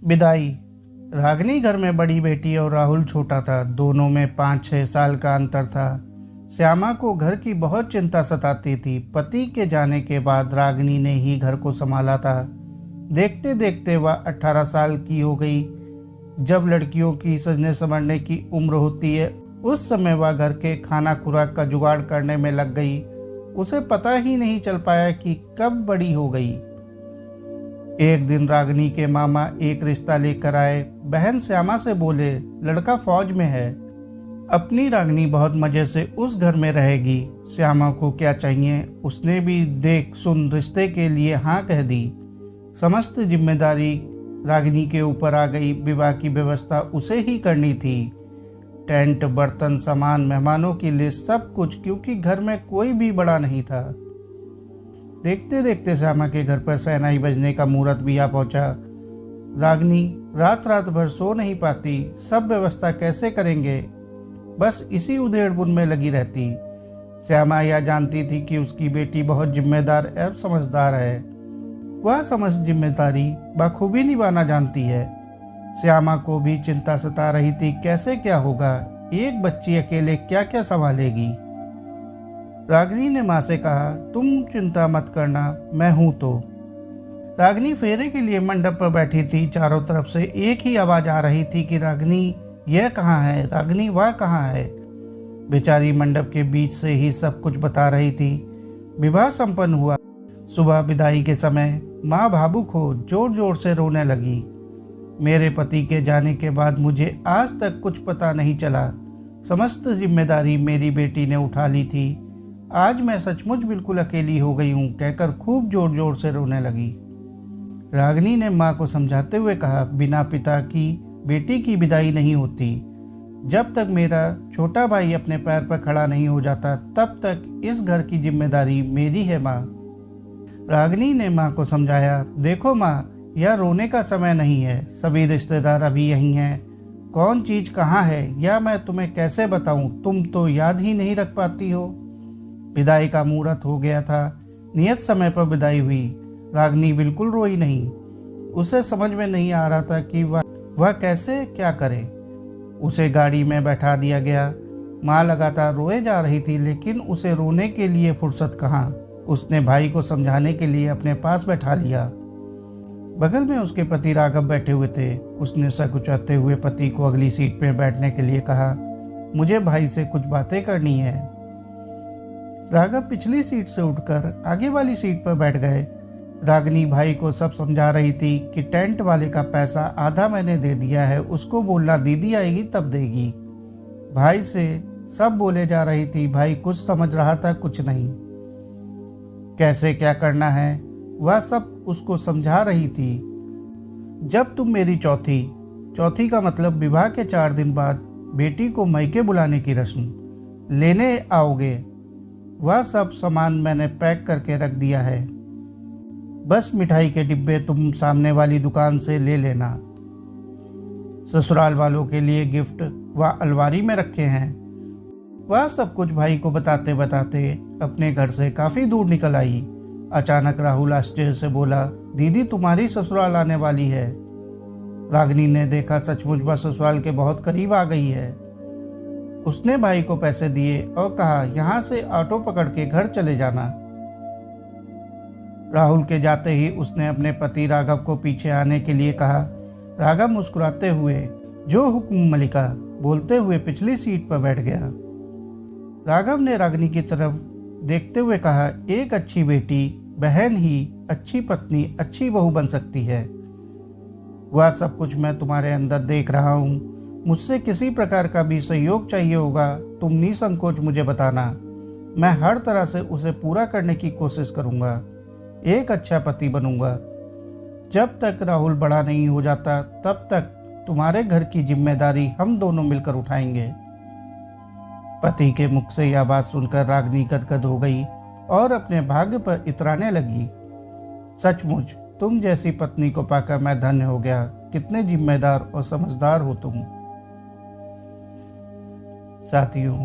विदाई। रागिनी घर में बड़ी बेटी और राहुल छोटा था। दोनों में 5-6 साल का अंतर था। श्यामा को घर की बहुत चिंता सताती थी। पति के जाने के बाद रागिनी ने ही घर को संभाला था। देखते देखते वह 18 साल की हो गई। जब लड़कियों की सजने संवरने की उम्र होती है, उस समय वह घर के खाना खुराक का जुगाड़ करने में लग गई। उसे पता ही नहीं चल पाया कि कब बड़ी हो गई। एक दिन रागिनी के मामा एक रिश्ता लेकर आए। बहन श्यामा से बोले, लड़का फौज में है। अपनी रागिनी बहुत मजे से उस घर में रहेगी। श्यामा को क्या चाहिए, उसने भी देख सुन रिश्ते के लिए हाँ कह दी। समस्त जिम्मेदारी रागिनी के ऊपर आ गई। विवाह की व्यवस्था उसे ही करनी थी। टेंट, बर्तन, सामान, मेहमानों की लिस्ट, सब कुछ, क्योंकि घर में कोई भी बड़ा नहीं था। देखते देखते श्यामा के घर पर शहनाई बजने का मुहूर्त भी आ पहुंचा। रागिनी रात रात भर सो नहीं पाती। सब व्यवस्था कैसे करेंगे, बस इसी उधेड़-बुन में लगी रहती। श्यामा यह जानती थी कि उसकी बेटी बहुत जिम्मेदार एवं समझदार है। वह समस्त जिम्मेदारी बखूबी निभाना जानती है। श्यामा को भी चिंता सता रही थी, कैसे क्या होगा, एक बच्ची अकेले क्या क्या संभालेगी। रागिनी ने माँ से कहा, तुम चिंता मत करना, मैं हूँ तो। रागिनी फेरे के लिए मंडप पर बैठी थी। चारों तरफ से एक ही आवाज आ रही थी कि रागिनी यह कहाँ है, रागिनी वह कहाँ है। बेचारी मंडप के बीच से ही सब कुछ बता रही थी। विवाह संपन्न हुआ। सुबह विदाई के समय माँ भावुक हो जोर जोर से रोने लगी। मेरे पति के जाने के बाद मुझे आज तक कुछ पता नहीं चला। समस्त जिम्मेदारी मेरी बेटी ने उठा ली थी। आज मैं सचमुच बिल्कुल अकेली हो गई हूँ, कहकर खूब जोर जोर से रोने लगी। रागिनी ने माँ को समझाते हुए कहा, बिना पिता की बेटी की विदाई नहीं होती। जब तक मेरा छोटा भाई अपने पैर पर खड़ा नहीं हो जाता, तब तक इस घर की जिम्मेदारी मेरी है माँ। रागिनी ने माँ को समझाया, देखो माँ, यह रोने का समय नहीं है। सभी रिश्तेदार अभी यहीं हैं। कौन चीज कहाँ है या मैं तुम्हें कैसे बताऊं, तुम तो याद ही नहीं रख पाती हो। विदाई का मुहूर्त हो गया था। नियत समय पर विदाई हुई। रागिनी बिल्कुल रोई नहीं। उसे समझ में नहीं आ रहा था कि वह कैसे क्या करे। उसे गाड़ी में बैठा दिया गया। माँ लगातार रोए जा रही थी, लेकिन उसे रोने के लिए फुर्सत कहाँ। उसने भाई को समझाने के लिए अपने पास बैठा लिया। बगल में उसके पति राघव बैठे हुए थे। उसने सकुचाते हुए पति को अगली सीट पर बैठने के लिए कहा, मुझे भाई से कुछ बातें करनी है। राघव पिछली सीट से उठकर आगे वाली सीट पर बैठ गए। रागिनी भाई को सब समझा रही थी कि टेंट वाले का पैसा आधा मैंने दे दिया है, उसको बोलना दीदी आएगी तब देगी। भाई से सब बोले जा रही थी। भाई कुछ समझ रहा था, कुछ नहीं। कैसे क्या करना है वह सब उसको समझा रही थी। जब तुम मेरी चौथी का मतलब विवाह के 4 दिन बाद बेटी को मैके बुलाने की रस्म लेने आओगे, वह सब सामान मैंने पैक करके रख दिया है। बस मिठाई के डिब्बे तुम सामने वाली दुकान से ले लेना। ससुराल वालों के लिए गिफ्ट वह अलमारी में रखे हैं। वह सब कुछ भाई को बताते बताते अपने घर से काफ़ी दूर निकल आई। अचानक राहुल आश्चर्य से बोला, दीदी तुम्हारी ससुराल आने वाली है। रागिनी ने देखा सचमुच वह ससुराल के बहुत करीब आ गई है। उसने भाई को पैसे दिए और कहा, यहाँ से ऑटो पकड़ के घर चले जाना। राहुल के जाते ही उसने अपने पति राघव को पीछे आने के लिए कहा। राघव मुस्कुराते हुए, जो हुक्म मलिका, बोलते हुए पिछली सीट पर बैठ गया। राघव ने रागिनी की तरफ देखते हुए कहा, एक अच्छी बेटी बहन ही अच्छी पत्नी अच्छी बहू बन सकती है। वह सब कुछ मैं तुम्हारे अंदर देख रहा हूँ। मुझसे किसी प्रकार का भी सहयोग चाहिए होगा, तुम निसंकोच मुझे बताना। मैं हर तरह से उसे पूरा करने की कोशिश करूँगा। एक अच्छा पति बनूंगा। जब तक राहुल बड़ा नहीं हो जाता, तब तक तुम्हारे घर की जिम्मेदारी हम दोनों मिलकर उठाएंगे। पति के मुख से यह बात सुनकर रागिनी गदगद हो गई और अपने भाग्य पर इतराने लगी। सचमुच तुम जैसी पत्नी को पाकर मैं धन्य हो गया। कितने जिम्मेदार और समझदार हो तुम। साथियों,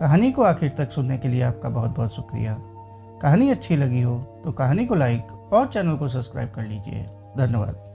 कहानी को आखिर तक सुनने के लिए आपका बहुत बहुत शुक्रिया। कहानी अच्छी लगी हो तो कहानी को लाइक और चैनल को सब्सक्राइब कर लीजिए। धन्यवाद।